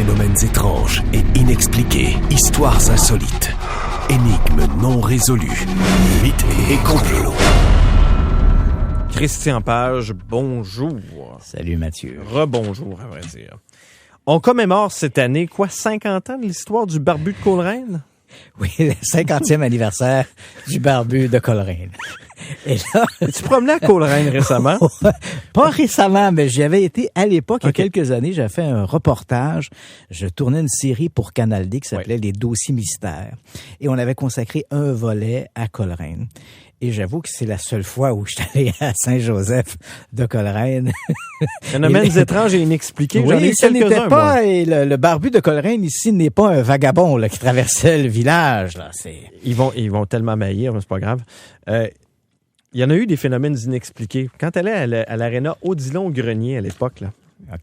Phénomènes étranges et inexpliqués, histoires insolites, énigmes non résolues, mythes et complots. Christian Page, bonjour. Salut Mathieu. Rebonjour, à vrai dire. On commémore cette année, 50 ans de l'histoire du barbu de Coleraine? Oui, le 50e anniversaire du barbu de Coleraine. Et là... Tu promenais à Coleraine récemment? Pas récemment, mais j'y avais été à l'époque, Okay. il y a quelques années. J'avais fait un reportage. Je tournais une série pour Canal D qui s'appelait Les Dossiers Mystères. Et on avait consacré un volet à Coleraine. Et j'avoue que c'est la seule fois où je suis allé à Saint-Joseph de Coleraine. Phénomènes étranges et inexpliqués. J'en ai Oui, eu ce n'était quelques-uns, pas, moi. et le barbu de Coleraine ici n'est pas un vagabond là, qui traversait le village. Là. Ils vont tellement maillir, mais c'est pas grave. Il y en a eu des phénomènes inexpliqués. Quand tu allais à l'aréna Odilon-Grenier à l'époque, là,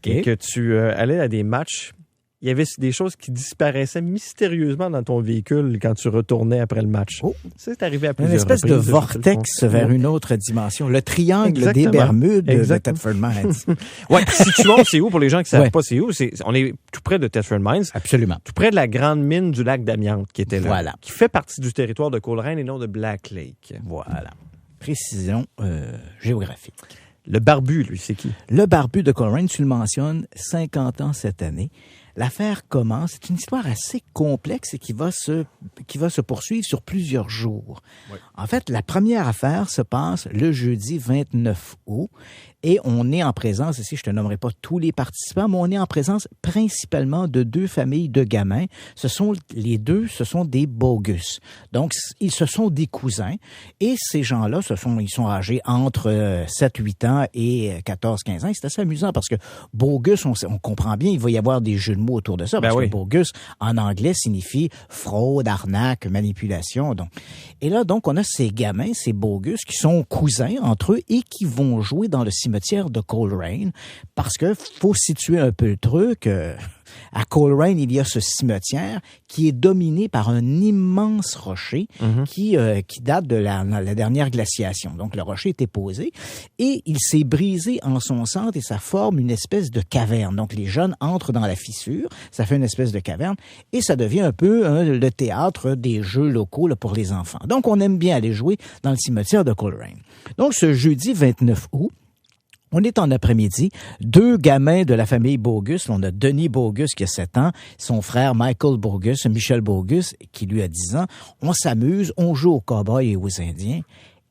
et que tu allais à des matchs, il y avait des choses qui disparaissaient mystérieusement dans ton véhicule quand tu retournais après le match. Oh. C'est arrivé à Une plusieurs espèce de reprises, vortex vers une autre dimension. Le triangle Exactement. des Bermudes de Exactement. Thetford Mines. Ouais, situons, c'est où pour les gens qui ne savent Ouais. pas c'est où? On est tout près de Thetford Mines, Absolument. tout près de la grande mine du lac d'Amiante qui était là. Voilà. Qui fait partie du territoire de Coleraine et non de Black Lake. Voilà. Précision géographique. Le barbu, lui, c'est qui? Le barbu de Coleraine, tu le mentionnes, 50 ans cette année. L'affaire commence, c'est une histoire assez complexe et qui va se poursuivre sur plusieurs jours. Oui. En fait, la première affaire se passe le jeudi 29 août et on est en présence, ici je te nommerai pas tous les participants, mais on est en présence principalement de deux familles de gamins. Ce sont des bogus. Donc, ils se sont des cousins et ces gens-là, ils sont âgés entre 7-8 ans et 14-15 ans. C'est assez amusant parce que bogus, on comprend bien, il va y avoir des jeux de mots autour de ça, parce que bogus, en anglais, signifie fraude, arnaque, manipulation. Donc. Et là, donc, on a ces gamins, ces bogus, qui sont cousins entre eux et qui vont jouer dans le cimetière de Coleraine, parce que faut situer un peu le truc. À Coleraine, il y a ce cimetière qui est dominé par un immense rocher qui date de la dernière glaciation. Donc, le rocher était posé et il s'est brisé en son centre et ça forme une espèce de caverne. Donc, les jeunes entrent dans la fissure, ça fait une espèce de caverne et ça devient un peu le théâtre des jeux locaux là, pour les enfants. Donc, on aime bien aller jouer dans le cimetière de Coleraine. Donc, ce jeudi 29 août, on est en après-midi, deux gamins de la famille Bogus. On a Denis Bogus qui a 7 ans, son frère Michael Bogus, Michel Bogus qui lui a 10 ans. On s'amuse, on joue aux cow-boys et aux Indiens.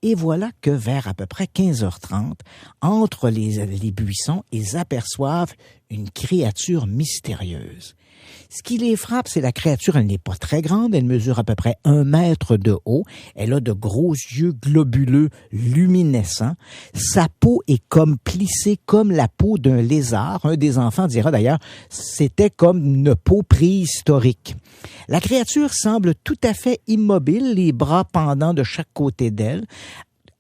Et voilà que vers à peu près 15h30, entre les buissons, ils aperçoivent une créature mystérieuse. Ce qui les frappe, c'est la créature, elle n'est pas très grande, elle mesure à peu près 1 mètre de haut, elle a de gros yeux globuleux luminescents, sa peau est comme plissée comme la peau d'un lézard. Un des enfants dira d'ailleurs, c'était comme une peau préhistorique. La créature semble tout à fait immobile, les bras pendant de chaque côté d'elle.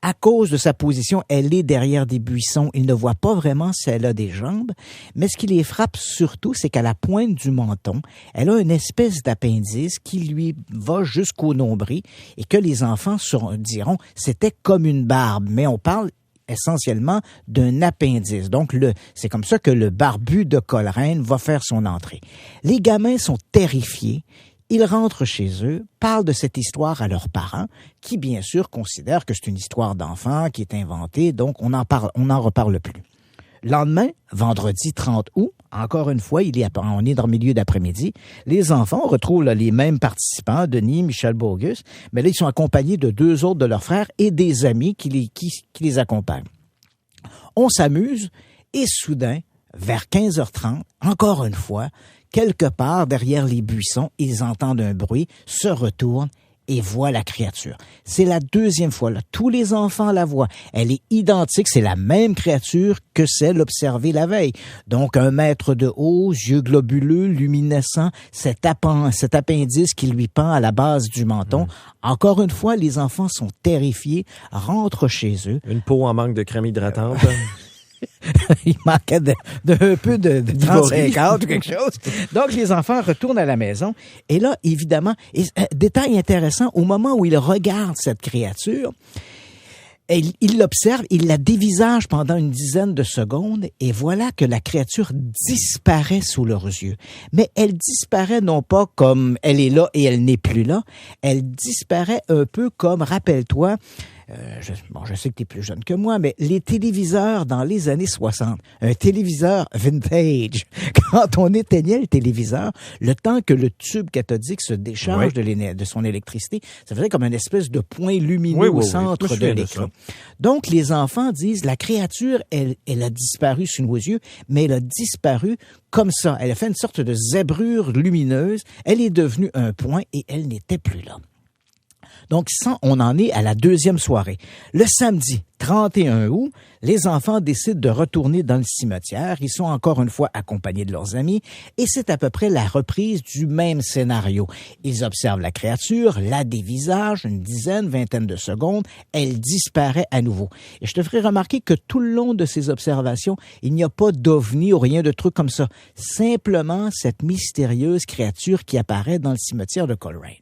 À cause de sa position, elle est derrière des buissons. Il ne voit pas vraiment si elle a des jambes. Mais ce qui les frappe surtout, c'est qu'à la pointe du menton, elle a une espèce d'appendice qui lui va jusqu'au nombril et que les enfants diront c'était comme une barbe. Mais on parle essentiellement d'un appendice. Donc, c'est comme ça que le barbu de Coleraine va faire son entrée. Les gamins sont terrifiés. Ils rentrent chez eux, parlent de cette histoire à leurs parents, qui bien sûr considèrent que c'est une histoire d'enfant qui est inventée, donc on n'en reparle plus. Lendemain, vendredi 30 août, encore une fois, on est dans le milieu d'après-midi, les enfants retrouvent là, les mêmes participants, Denis, Michel Bogus, mais là ils sont accompagnés de 2 autres de leurs frères et des amis qui les accompagnent. On s'amuse et soudain, vers 15h30, encore une fois, quelque part derrière les buissons, ils entendent un bruit, se retournent et voient la créature. C'est la 2e fois. Là. Tous les enfants la voient. Elle est identique. C'est la même créature que celle observée la veille. Donc, 1 mètre de haut, yeux globuleux, luminescents, cet appendice qui lui pend à la base du menton. Encore une fois, les enfants sont terrifiés, rentrent chez eux. Une peau en manque de crème hydratante. Il manquait d'un peu de 30-50 ou quelque chose. Donc, les enfants retournent à la maison. Et là, évidemment, détail intéressant, au moment où ils regardent cette créature, il l'observe, il la dévisage pendant une dizaine de secondes et voilà que la créature disparaît sous leurs yeux. Mais elle disparaît non pas comme elle est là et elle n'est plus là, elle disparaît un peu comme, rappelle-toi, je sais que tu es plus jeune que moi, mais les téléviseurs dans les années 60, un téléviseur vintage, quand on éteignait le téléviseur, le temps que le tube cathodique se décharge de son électricité, ça faisait comme une espèce de point lumineux au centre de l'écran. Donc, les enfants disent, la créature, elle a disparu sous nos yeux, mais elle a disparu comme ça. Elle a fait une sorte de zébrure lumineuse, elle est devenue un point et elle n'était plus là. Donc, on en est à la deuxième soirée. Le samedi 31 août, les enfants décident de retourner dans le cimetière. Ils sont encore une fois accompagnés de leurs amis et c'est à peu près la reprise du même scénario. Ils observent la créature, la dévisagent, une vingtaine de secondes. Elle disparaît à nouveau. Et je te ferai remarquer que tout le long de ces observations, il n'y a pas d'ovni ou rien de truc comme ça. Simplement cette mystérieuse créature qui apparaît dans le cimetière de Coleraine.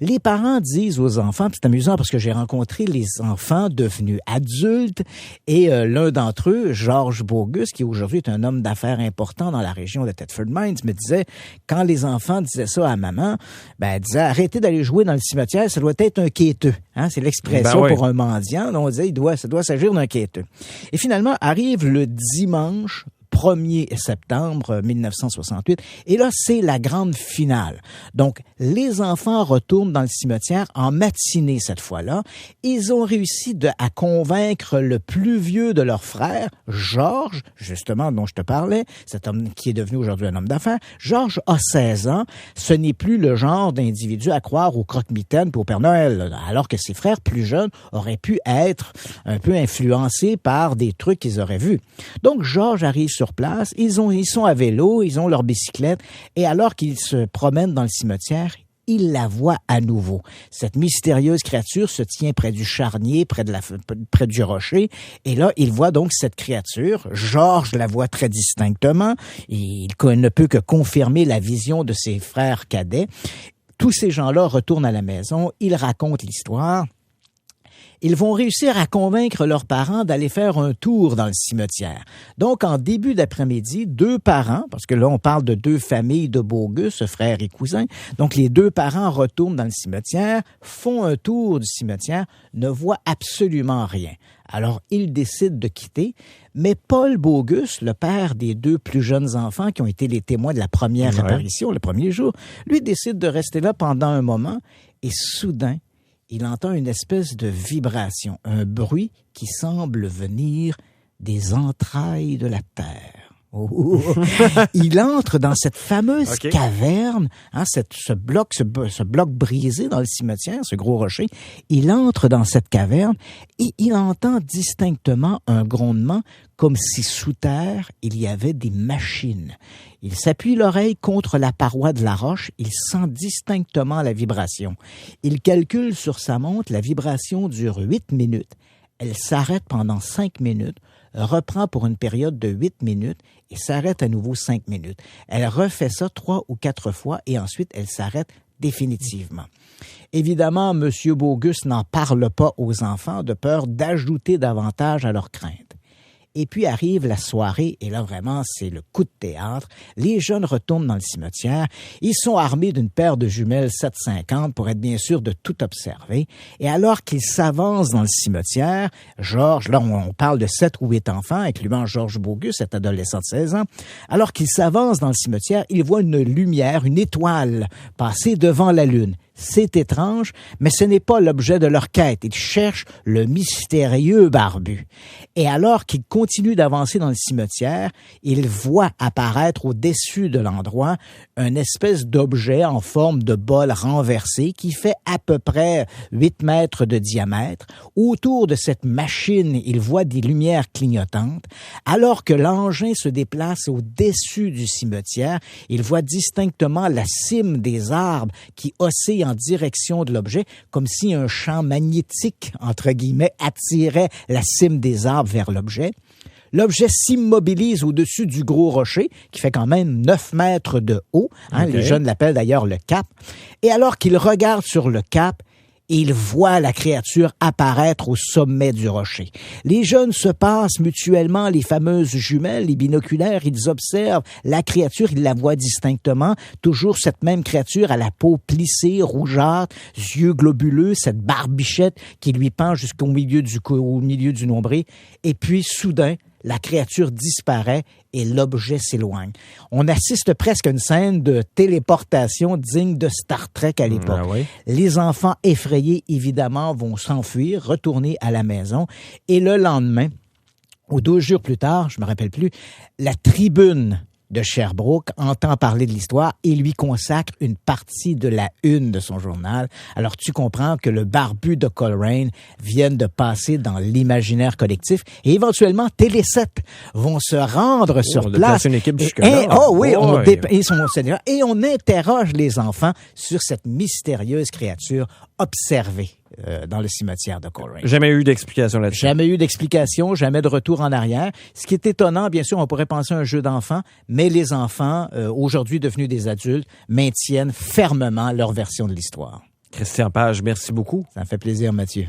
Les parents disent aux enfants, c'est amusant parce que j'ai rencontré les enfants devenus adultes et l'un d'entre eux, Georges Bogus, qui aujourd'hui est un homme d'affaires important dans la région de Thetford Mines, me disait, quand les enfants disaient ça à maman, elle disait, arrêtez d'aller jouer dans le cimetière, ça doit être un quêteux. Hein? C'est l'expression pour un mendiant. On disait, ça doit s'agir d'un quêteux. Et finalement, arrive le dimanche 1er septembre 1968. Et là, c'est la grande finale. Donc, les enfants retournent dans le cimetière en matinée cette fois-là. Ils ont réussi à convaincre le plus vieux de leurs frères, Georges, justement, dont je te parlais, cet homme qui est devenu aujourd'hui un homme d'affaires. Georges a 16 ans. Ce n'est plus le genre d'individu à croire au croque-mitaine et au Père Noël, alors que ses frères plus jeunes auraient pu être un peu influencés par des trucs qu'ils auraient vus. Donc, Georges arrive sur place, ils sont à vélo, ils ont leur bicyclette, et alors qu'ils se promènent dans le cimetière, ils la voient à nouveau. Cette mystérieuse créature se tient près du charnier, près du rocher, et là, il voit donc cette créature. Georges la voit très distinctement, il ne peut que confirmer la vision de ses frères cadets. Tous ces gens-là retournent à la maison, ils racontent l'histoire. Ils vont réussir à convaincre leurs parents d'aller faire un tour dans le cimetière. Donc, en début d'après-midi, 2 parents, parce que là, on parle de 2 familles de Bogus, frères et cousins, donc les 2 parents retournent dans le cimetière, font un tour du cimetière, ne voient absolument rien. Alors, ils décident de quitter, mais Paul Bogus, le père des 2 plus jeunes enfants qui ont été les témoins de la première apparition, le premier jour, lui décide de rester là pendant un moment, et soudain, il entend une espèce de vibration, un bruit qui semble venir des entrailles de la terre. Oh. Il entre dans cette fameuse caverne, ce bloc brisé dans le cimetière, ce gros rocher. Il entre dans cette caverne et il entend distinctement un grondement comme si sous terre, il y avait des machines. Il s'appuie l'oreille contre la paroi de la roche, il sent distinctement la vibration. Il calcule sur sa montre, la vibration dure 8 minutes. Elle s'arrête pendant 5 minutes, reprend pour une période de 8 minutes et s'arrête à nouveau 5 minutes. Elle refait ça 3 ou 4 fois et ensuite elle s'arrête définitivement. Évidemment, M. Bogus n'en parle pas aux enfants de peur d'ajouter davantage à leur crainte. Et puis arrive la soirée, et là vraiment c'est le coup de théâtre. Les jeunes retournent dans le cimetière. Ils sont armés d'une paire de jumelles 750 pour être bien sûr de tout observer. Et alors qu'ils s'avancent dans le cimetière, Georges, là on parle de 7 ou 8 enfants, incluant Georges Bogus, cet adolescent de 16 ans. Alors qu'ils s'avancent dans le cimetière, ils voient une lumière, une étoile passer devant la lune. C'est étrange, mais ce n'est pas l'objet de leur quête. Ils cherchent le mystérieux barbu. Et alors qu'ils continuent d'avancer dans le cimetière, ils voient apparaître au-dessus de l'endroit une espèce d'objet en forme de bol renversé qui fait à peu près 8 mètres de diamètre. Autour de cette machine, ils voient des lumières clignotantes. Alors que l'engin se déplace au-dessus du cimetière, ils voient distinctement la cime des arbres qui oscillent en direction de l'objet, comme si un champ magnétique, entre guillemets, attirait la cime des arbres vers l'objet. L'objet s'immobilise au-dessus du gros rocher, qui fait quand même 9 mètres de haut. Les jeunes l'appellent d'ailleurs le cap. Et alors qu'ils regardent sur le cap, et ils voient la créature apparaître au sommet du rocher. Les jeunes se passent mutuellement les fameuses jumelles, les binoculaires, ils observent la créature, ils la voient distinctement, toujours cette même créature à la peau plissée, rougeâtre, yeux globuleux, cette barbichette qui lui pend jusqu'au milieu du nombril, et puis soudain, la créature disparaît et l'objet s'éloigne. On assiste presque à une scène de téléportation digne de Star Trek à l'époque. Ah oui. Les enfants effrayés, évidemment, vont s'enfuir, retourner à la maison. Et le lendemain, ou 2 jours plus tard, je me rappelle plus, la tribune de Sherbrooke entend parler de l'histoire et lui consacre une partie de la une de son journal. Alors tu comprends que le barbu de Coleraine vient de passer dans l'imaginaire collectif et éventuellement Télé 7 vont se rendre sur place. Une équipe jusque-là. Et on interroge les enfants sur cette mystérieuse créature observée dans le cimetière de Coleraine. Jamais eu d'explication là-dessus. Jamais eu d'explication, jamais de retour en arrière. Ce qui est étonnant, bien sûr, on pourrait penser à un jeu d'enfant, mais les enfants, aujourd'hui devenus des adultes, maintiennent fermement leur version de l'histoire. Christian Page, merci beaucoup. Ça me fait plaisir, Mathieu.